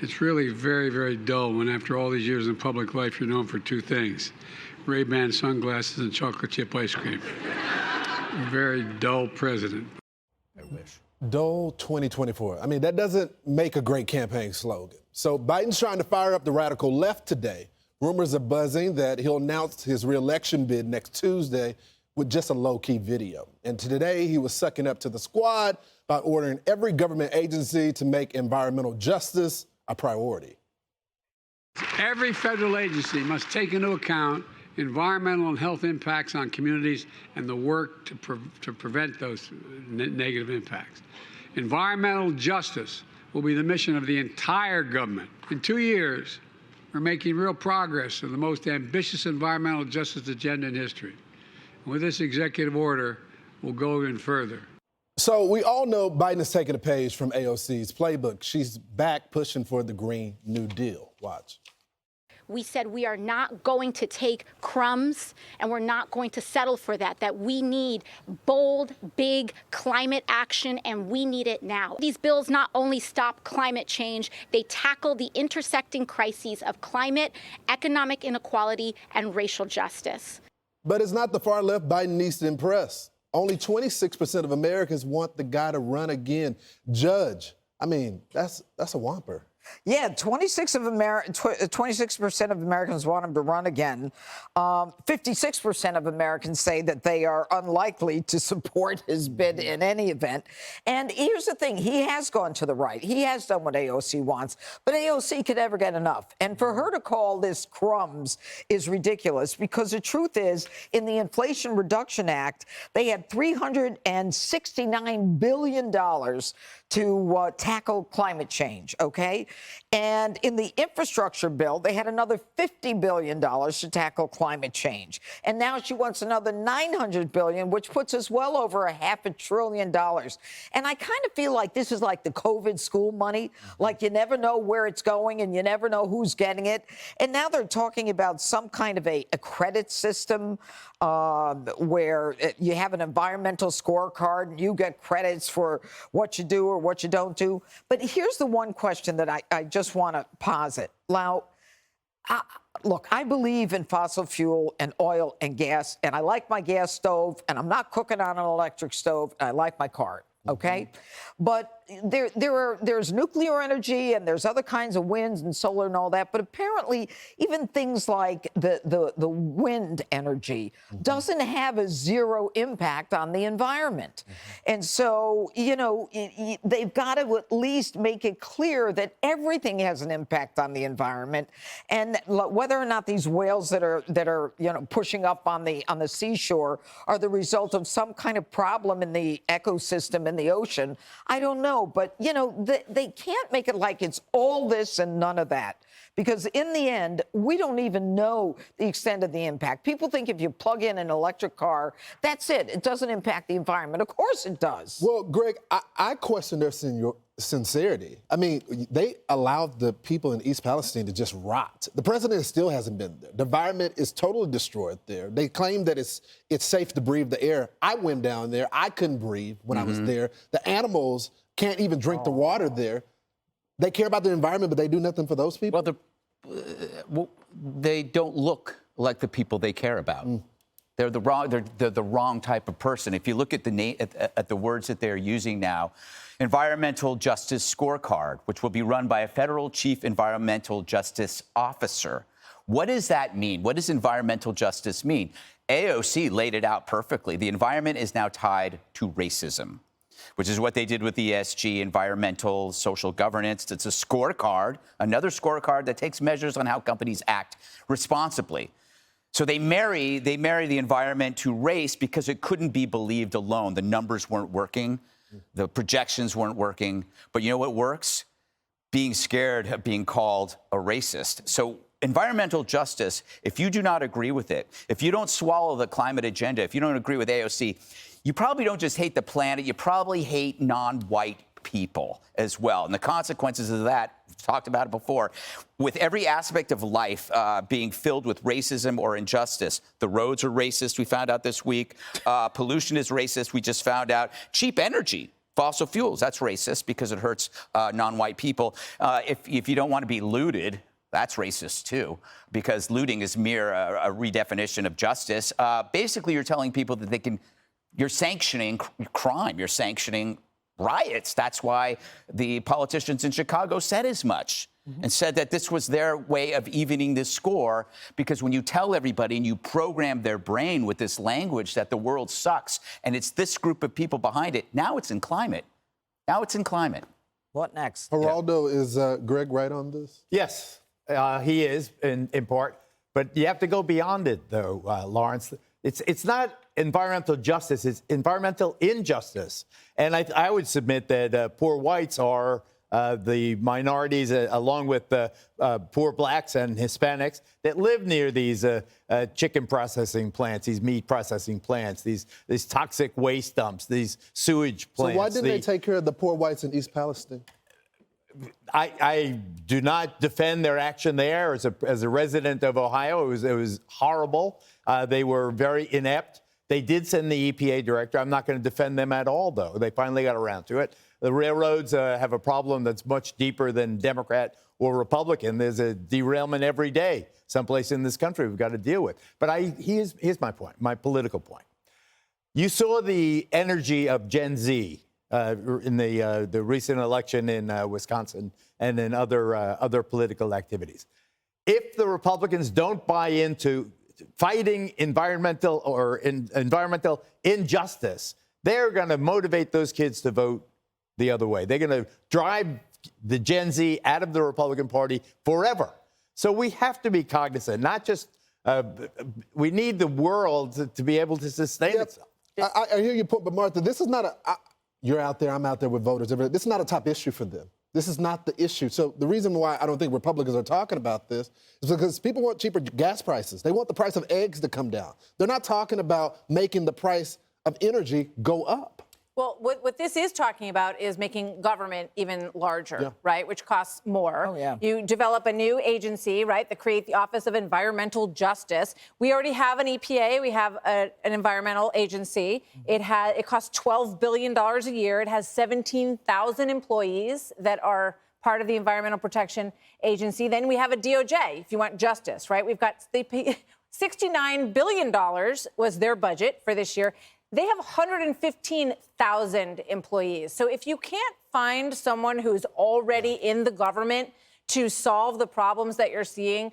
It's really very, very dull when after all these years in public life, you're known for two things: Ray-Ban sunglasses and chocolate chip ice cream. A very dull president. I wish. Dull 2024. I mean, that doesn't make a great campaign slogan. So Biden's trying to fire up the radical left today. Rumors are buzzing that he'll announce his re-election bid next Tuesday with just a low-key video. And today he was sucking up to the squad by ordering every government agency to make environmental justice a priority. Every federal agency must take into account environmental and health impacts on communities and the work to prevent those negative impacts. Environmental justice will be the mission of the entire government. In 2 years, we're making real progress on the most ambitious environmental justice agenda in history. And with this executive order, we'll go even further. So we all know Biden is taking a page from AOC's playbook. She's back pushing for the Green New Deal. Watch. We said we are not going to take crumbs and we're not going to settle for that we need bold, big climate action, and we need it now. These bills not only stop climate change, they tackle the intersecting crises of climate, economic inequality, and racial justice. But it's not the far left Biden needs to impress. Only 26% of Americans want the guy to run again. Judge, I mean, that's a whopper. Yeah, 26% of Americans want him to run again. 56% of Americans say that they are unlikely to support his bid in any event. And here's the thing. He has gone to the right. He has done what AOC wants. But AOC could never get enough. And for her to call this crumbs is ridiculous, because the truth is, in the Inflation Reduction Act, they had $369 billion to tackle climate change, okay? And in the infrastructure bill, they had another $50 billion to tackle climate change. And now she wants another $900 billion, which puts us well over $500 billion. And I kind of feel like this is like the COVID school money, like you never know where it's going and you never know who's getting it. And now they're talking about some kind of a credit system where you have an environmental scorecard and you get credits for what you do or what you don't do. But here's the one question that I just want to posit. Now, look, I believe in fossil fuel and oil and gas, and I like my gas stove, and I'm not cooking on an electric stove, and I like my car. OK, but there's nuclear energy and there's other kinds of winds and solar and all that. But apparently, even things like the wind energy doesn't have a zero impact on the environment. And so, you know, they've got to at least make it clear that everything has an impact on the environment. And whether or not these whales that are you know, pushing up on the seashore are the result of some kind of problem in the ecosystem in the ocean, I don't know. But, you know, they can't make it like it's all this and none of that, because in the end, we don't even know the extent of the impact. People think if you plug in an electric car, that's it. It doesn't impact the environment. Of course it does. Well, Greg, I question their sincerity. I mean, they allowed the people in East Palestine to just rot. The president still hasn't been there. The environment is totally destroyed there. They claim that it's safe to breathe the air. I went down there. I couldn't breathe when I was there. The animals can't even drink the water there. They care about the environment, but they do nothing for those people? Well, they don't look like the people they care about. They're the wrong type of person. If you look at the words that they're using now, environmental justice scorecard, which will be run by a federal chief environmental justice officer. What does that mean? What does environmental justice mean? AOC laid it out perfectly. The environment is now tied to racism, which is what they did with ESG, environmental social governance. It's a scorecard, another scorecard that takes measures on how companies act responsibly. So they marry the environment to race because it couldn't be believed alone. The numbers weren't working. The projections weren't working. But you know what works? Being scared of being called a racist. So environmental justice, if you do not agree with it, if you don't swallow the climate agenda, if you don't agree with AOC, you probably don't just hate the planet, you probably hate non-white people as well. And the consequences of that, we've talked about it before, with every aspect of life being filled with racism or injustice. The roads are racist, we found out this week. Pollution is racist, we just found out. Cheap energy fossil fuels. That's racist because it hurts non-white people. If you don't want to be looted, that's racist, too, because looting is mere a redefinition of justice. Basically, you're telling people that you're sanctioning crime. You're sanctioning riots. That's why the politicians in Chicago said as much and said that this was their way of evening the score, because when you tell everybody and you program their brain with this language that the world sucks and it's this group of people behind it, now it's in climate. Now it's in climate. What next? Geraldo, is Greg right on this? Yes, he is in part. But you have to go beyond it, though, Lawrence. It's not environmental justice, it's environmental injustice. And I would submit that poor whites are the minorities, along with poor blacks and Hispanics that live near these chicken processing plants, these meat processing plants, these toxic waste dumps, these sewage plants. So why didn't they take care of the poor whites in East Palestine? I do not defend their action there. As a resident of Ohio, it was horrible. They were very inept. They did send the EPA director. I'm not going to defend them at all, though. They finally got around to it. The railroads have a problem that's much deeper than Democrat or Republican. There's a derailment every day someplace in this country we've got to deal with. But here's my point, my political point. You saw the energy of Gen Z in the recent election in Wisconsin and in other political activities. If the Republicans don't buy into fighting environmental injustice, they're going to motivate those kids to vote the other way. They're going to drive the Gen Z out of the Republican Party forever. So we have to be cognizant, not just we need the world to be able to sustain itself. I hear your point, but Martha, this is not you're out there, I'm out there with voters. This is not a top issue for them. This is not the issue. So the reason why I don't think Republicans are talking about this is because people want cheaper gas prices. They want the price of eggs to come down. They're not talking about making the price of energy go up. Well, what this is talking about is making government even larger, right, which costs more. Oh, yeah. You develop a new agency, right, that create the Office of Environmental Justice. We already have an EPA. We have an environmental agency. It costs $12 billion a year. It has 17,000 employees that are part of the Environmental Protection Agency. Then we have a DOJ, if you want justice, right? We've got $69 billion was their budget for this year. They have 115,000 employees. So if you can't find someone who's already in the government to solve the problems that you're seeing,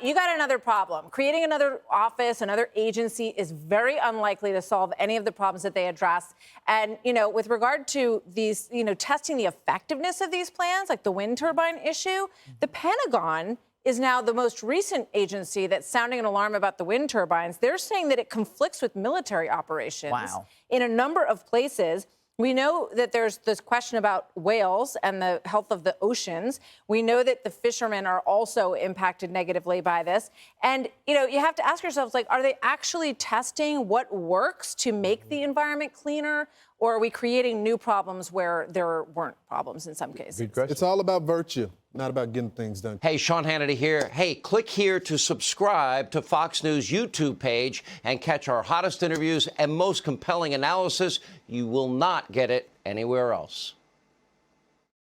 you got another problem. Creating another office, another agency is very unlikely to solve any of the problems that they address. And, with regard to these, testing the effectiveness of these plans, like the wind turbine issue, the Pentagon is now the most recent agency that's sounding an alarm about the wind turbines. They're saying that it conflicts with military operations in a number of places. We know that there's this question about whales and the health of the oceans. We know that the fishermen are also impacted negatively by this. And, you have to ask yourselves, are they actually testing what works to make the environment cleaner? Or are we creating new problems where there weren't problems in some cases? It's all about virtue, not about getting things done. Hey, Sean Hannity here. Hey, click here to subscribe to Fox News YouTube page and catch our hottest interviews and most compelling analysis. You will not get it anywhere else.